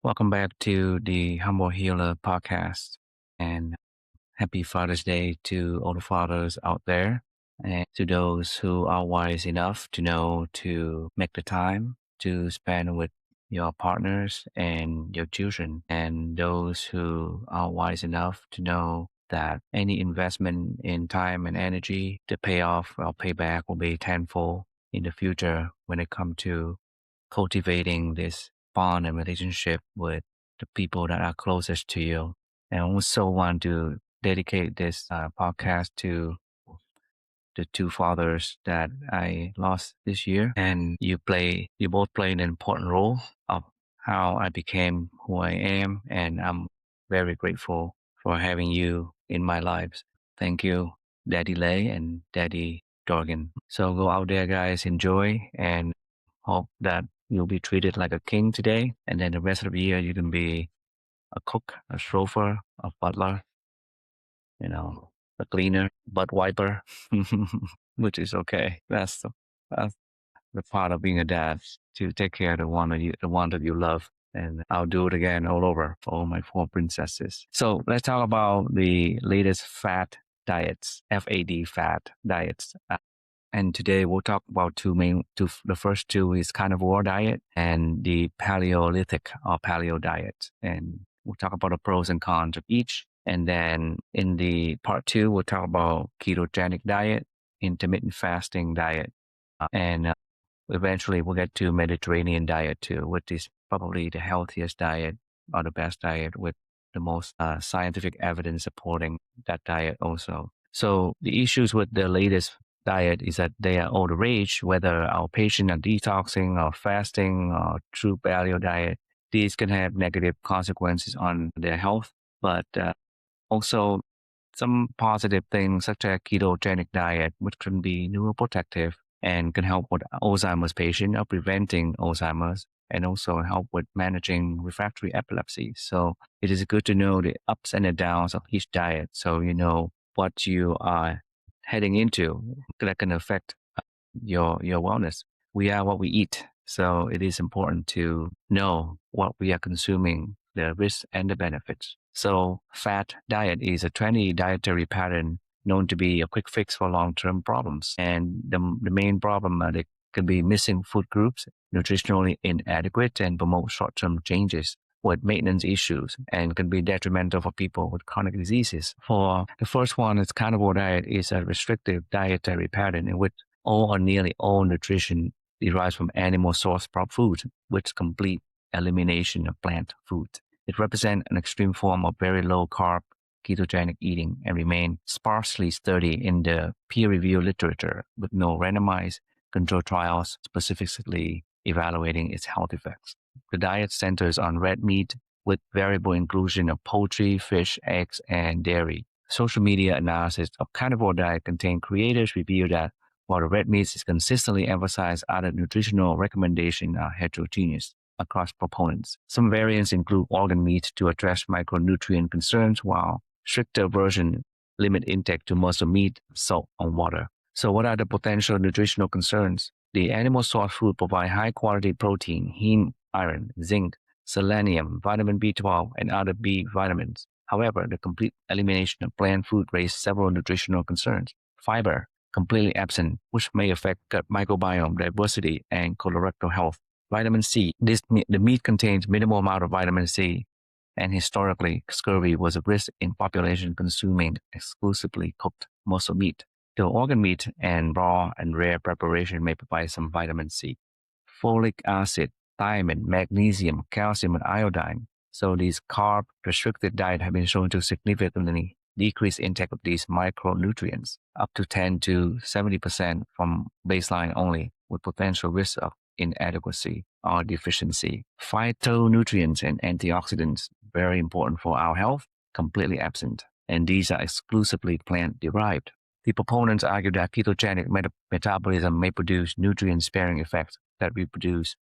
Welcome back to the Humble Healer podcast. And happy Father's Day to all the fathers out there and to those who are wise enough to know to make the time to spend with your partners and your children, and those who are wise enough to know that any investment in time and energy, the payoff or payback will be tenfold in the future when it comes to cultivating this bond and relationship with the people that are closest to you. And I also want to dedicate this podcast to the two fathers that I lost this year. And you both play an important role of how I became who I am. And I'm very grateful for having you in my lives. Thank you, Daddy Lay and Daddy Dorgan. So go out there, guys, enjoy, and hope that you'll be treated like a king today. And then the rest of the year, you can be a cook, a chauffeur, a butler, a cleaner, butt wiper, which is okay. That's the part of being a dad, to take care of the one that you love. And I'll do it again all over for all my four princesses. So let's talk about the latest fat diets, FAD fat diets. And today we'll talk about the first two is carnivore diet and the Paleolithic or paleo diet. And we'll talk about the pros and cons of each. And then in the part two, we'll talk about ketogenic diet, intermittent fasting diet, and eventually we'll get to Mediterranean diet too, which is probably the healthiest diet or the best diet with the most scientific evidence supporting that diet also. So the issues with the latest diet is that they are all the rage, whether our patients are detoxing or fasting or true paleo diet. These can have negative consequences on their health, but also some positive things such as ketogenic diet, which can be neuroprotective and can help with Alzheimer's patient or preventing Alzheimer's, and also help with managing refractory epilepsy. So it is good to know the ups and the downs of each diet, so you know what you are heading into that can affect your wellness. We are what we eat. So it is important to know what we are consuming, the risks and the benefits. So fat diet is a trendy dietary pattern known to be a quick fix for long-term problems. And the main problem that can be missing food groups, nutritionally inadequate, and promote short-term changes with maintenance issues, and can be detrimental for people with chronic diseases. For the first one, is carnivore diet is a restrictive dietary pattern in which all or nearly all nutrition derives from animal source food, with complete elimination of plant food. It represents an extreme form of very low carb ketogenic eating and remain sparsely studied in the peer-reviewed literature with no randomized control trials specifically evaluating its health effects. The diet centers on red meat with variable inclusion of poultry, fish, eggs, and dairy. Social media analysis of carnivore diet contain creators review that while the red meat is consistently emphasized, other nutritional recommendations are heterogeneous across proponents. Some variants include organ meat to address micronutrient concerns, while stricter versions limit intake to muscle meat, salt, and water. So what are the potential nutritional concerns? The animal source food provide high quality protein, heme, iron, zinc, selenium, vitamin B12, and other B vitamins. However, the complete elimination of plant food raises several nutritional concerns. Fiber, completely absent, which may affect gut microbiome diversity and colorectal health. Vitamin C, the meat contains minimal amount of vitamin C, and historically, scurvy was a risk in population consuming exclusively cooked muscle meat. The organ meat and raw and rare preparation may provide some vitamin C. Folic acid, thiamine, magnesium, calcium, and iodine. So these carb-restricted diet have been shown to significantly decrease intake of these micronutrients, up to 10 to 70% from baseline only, with potential risk of inadequacy or deficiency. Phytonutrients and antioxidants, very important for our health, completely absent, and these are exclusively plant-derived. The proponents argue that ketogenic metabolism may produce nutrient-sparing effects that reduce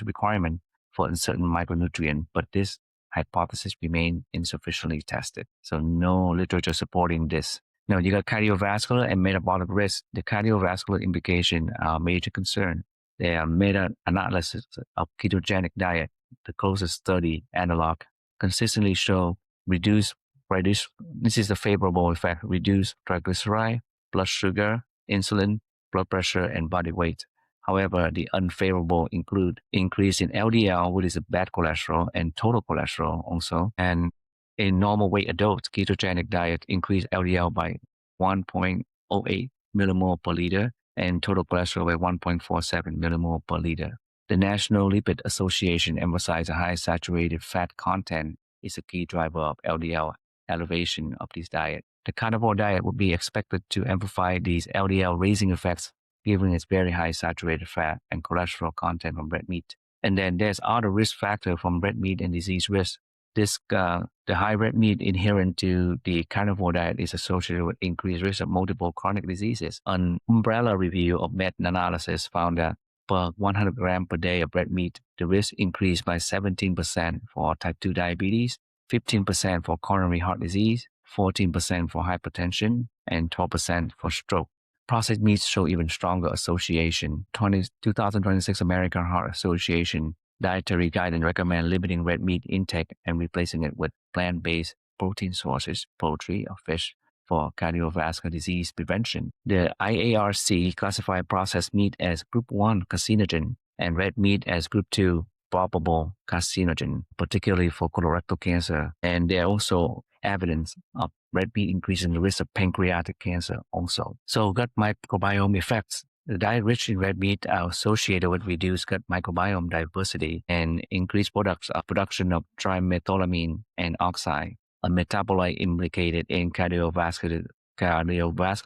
requirement for certain micronutrient, but this hypothesis remains insufficiently tested. So no literature supporting this. Now you got cardiovascular and metabolic risk. The cardiovascular implication are a major concern. There are meta-analysis of ketogenic diet the closest study analog, consistently show reduced, this is the favorable effect, reduced triglyceride, blood sugar, insulin, blood pressure, and body weight. However, the unfavorable include increase in LDL, which is a bad cholesterol, and total cholesterol also. And in normal weight adults, ketogenic diet increased LDL by 1.08 millimole per liter and total cholesterol by 1.47 millimole per liter. The National Lipid Association emphasized a high saturated fat content is a key driver of LDL elevation of this diet. The carnivore diet would be expected to amplify these LDL raising effects given its very high saturated fat and cholesterol content from red meat. And then there's other risk factor from red meat and disease risk. The high red meat inherent to the carnivore diet is associated with increased risk of multiple chronic diseases. An umbrella review of meta-analysis found that per 100 grams per day of red meat, the risk increased by 17% for type 2 diabetes, 15% for coronary heart disease, 14% for hypertension, and 12% for stroke. Processed meats show even stronger association. 2026 American Heart Association dietary guidance recommend limiting red meat intake and replacing it with plant-based protein sources, poultry or fish, for cardiovascular disease prevention. The IARC classified processed meat as group 1 carcinogen and red meat as group 2 probable carcinogen, particularly for colorectal cancer. And there are also evidence of red meat increasing the risk of pancreatic cancer also. So gut microbiome effects. The diet rich in red meat are associated with reduced gut microbiome diversity and increased production of trimethylamine and oxide, a metabolite implicated in cardiovascular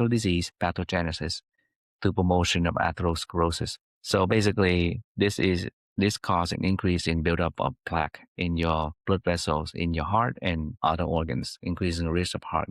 disease pathogenesis through promotion of atherosclerosis. So basically, this causes an increase in buildup of plaque in your blood vessels, in your heart and other organs, increasing the risk of heart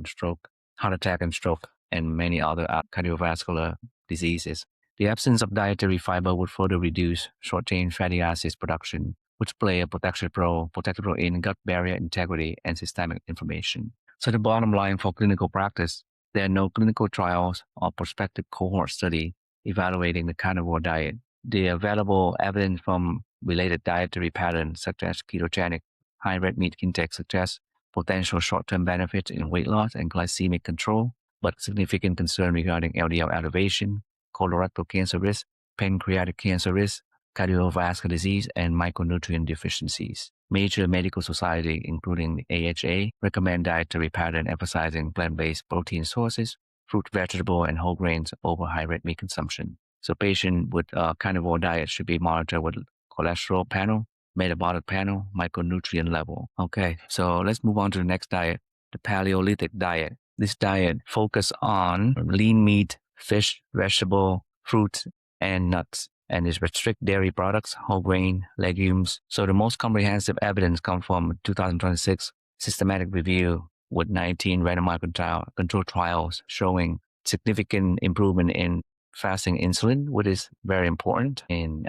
attack and stroke, and many other cardiovascular diseases. The absence of dietary fiber would further reduce short-chain fatty acids production, which play a protective role in gut barrier integrity and systemic inflammation. So the bottom line for clinical practice, there are no clinical trials or prospective cohort study evaluating the carnivore diet. The available evidence from related dietary patterns, such as ketogenic, high red meat intake, suggests potential short-term benefits in weight loss and glycemic control, but significant concern regarding LDL elevation, colorectal cancer risk, pancreatic cancer risk, cardiovascular disease, and micronutrient deficiencies. Major medical societies, including the AHA, recommend dietary pattern emphasizing plant-based protein sources, fruit, vegetable, and whole grains over high red meat consumption. So patients with a carnivore diet should be monitored with cholesterol panel, metabolic panel, micronutrient level. Okay, so let's move on to the next diet, the Paleolithic diet. This diet focuses on lean meat, fish, vegetable, fruit, and nuts, and is restrict dairy products, whole grain, legumes. So the most comprehensive evidence comes from 2026 systematic review with 19 randomized control trials showing significant improvement in fasting insulin, which is very important in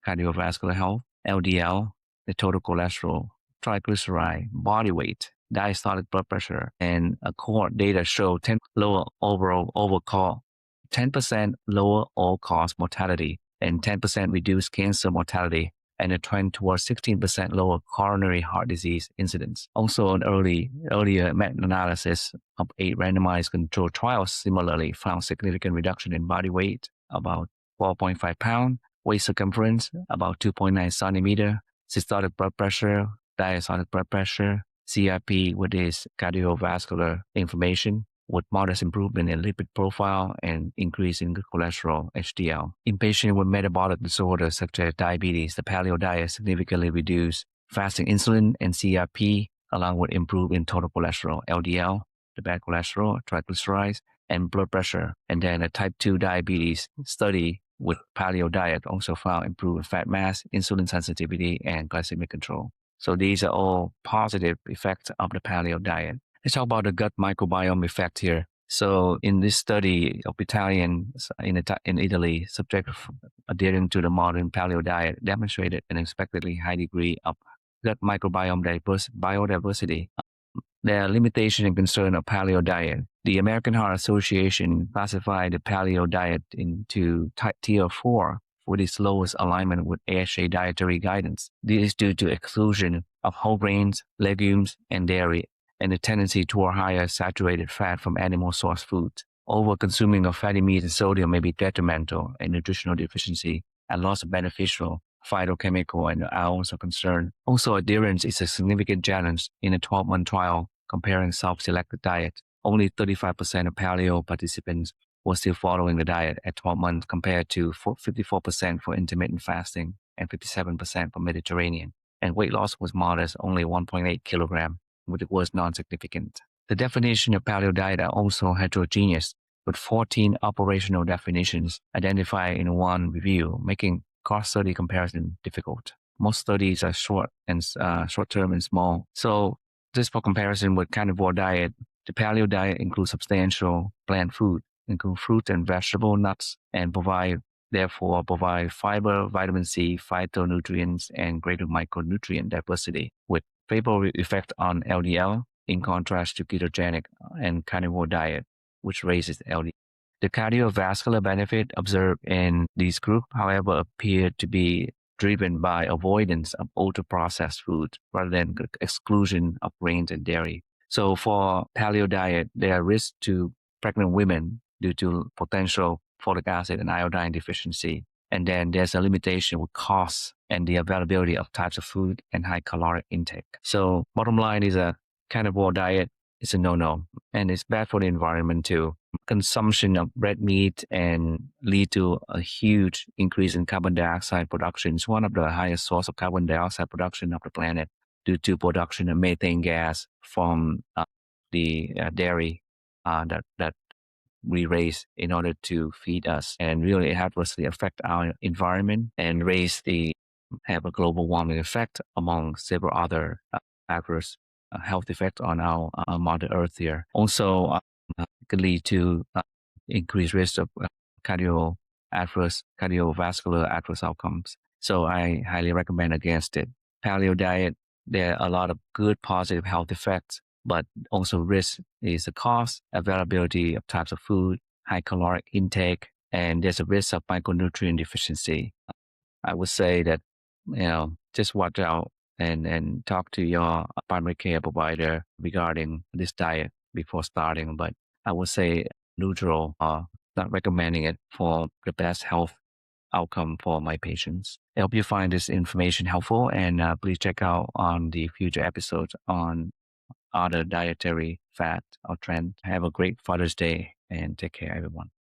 cardiovascular health, LDL, the total cholesterol, triglyceride, body weight, diastolic blood pressure, and a cohort data show 10% lower all-cause mortality and 10% reduced cancer mortality, and a trend towards 16% lower coronary heart disease incidence. Also, an earlier meta-analysis of 8 randomized controlled trials similarly found significant reduction in body weight, about 12.5 pounds, waist circumference, about 2.9 centimeter, systolic blood pressure, diastolic blood pressure, CRP, which is cardiovascular inflammation, with modest improvement in lipid profile and increase in cholesterol, HDL. In patients with metabolic disorders such as diabetes, the paleo diet significantly reduced fasting insulin and CRP, along with improvement in total cholesterol, LDL, the bad cholesterol, triglycerides, and blood pressure. And then a type 2 diabetes study with paleo diet also found improved fat mass, insulin sensitivity, and glycemic control. So these are all positive effects of the paleo diet. Let's talk about the gut microbiome effect here. So in this study of Italians in Italy, subjects adhering to the modern paleo diet demonstrated an expectedly high degree of gut microbiome biodiversity. There are limitations and concern of paleo diet. The American Heart Association classified the paleo diet into tier 4 with its lowest alignment with AHA dietary guidance. This is due to exclusion of whole grains, legumes, and dairy, and a tendency toward higher saturated fat from animal source foods. Over-consuming of fatty meat and sodium may be detrimental in nutritional deficiency, and loss of beneficial phytochemical and ions are concerned. Also, adherence is a significant challenge in a 12-month trial comparing self-selected diet. Only 35% of paleo participants were still following the diet at 12 months compared to 54% for intermittent fasting and 57% for Mediterranean. And weight loss was modest, only 1.8 kilogram, which was non-significant. The definition of paleo diet are also heterogeneous, with 14 operational definitions identified in one review, making cross-study comparison difficult. Most studies are short-term and small. So just for comparison with carnivore diet, the paleo diet includes substantial plant food, include fruit and vegetable, nuts, and therefore provide fiber, vitamin C, phytonutrients, and greater micronutrient diversity with favorable effect on LDL, in contrast to ketogenic and carnivore diet, which raises LDL. The cardiovascular benefit observed in these groups, however, appear to be driven by avoidance of ultra-processed foods rather than exclusion of grains and dairy. So for paleo diet, there are risks to pregnant women due to potential folic acid and iodine deficiency. And then there's a limitation with costs and the availability of types of food and high caloric intake. So bottom line is a carnivore diet is a no-no, and it's bad for the environment too. Consumption of red meat and lead to a huge increase in carbon dioxide production. It's one of the highest source of carbon dioxide production of the planet due to production of methane gas from the dairy that we raise in order to feed us, and really adversely affect our environment and have a global warming effect among several other adverse health effects on our Mother Earth here. Also, could lead to increased risk of cardiovascular adverse outcomes. So I highly recommend against it. Paleo diet, there are a lot of good positive health effects, but also risk is the cost, availability of types of food, high caloric intake, and there's a risk of micronutrient deficiency. I would say that, just watch out and talk to your primary care provider regarding this diet before starting. But I would say neutral, not recommending it for the best health outcome for my patients. I hope you find this information helpful, and please check out on the future episodes on other dietary fat or trend. Have a great Father's Day and take care, everyone.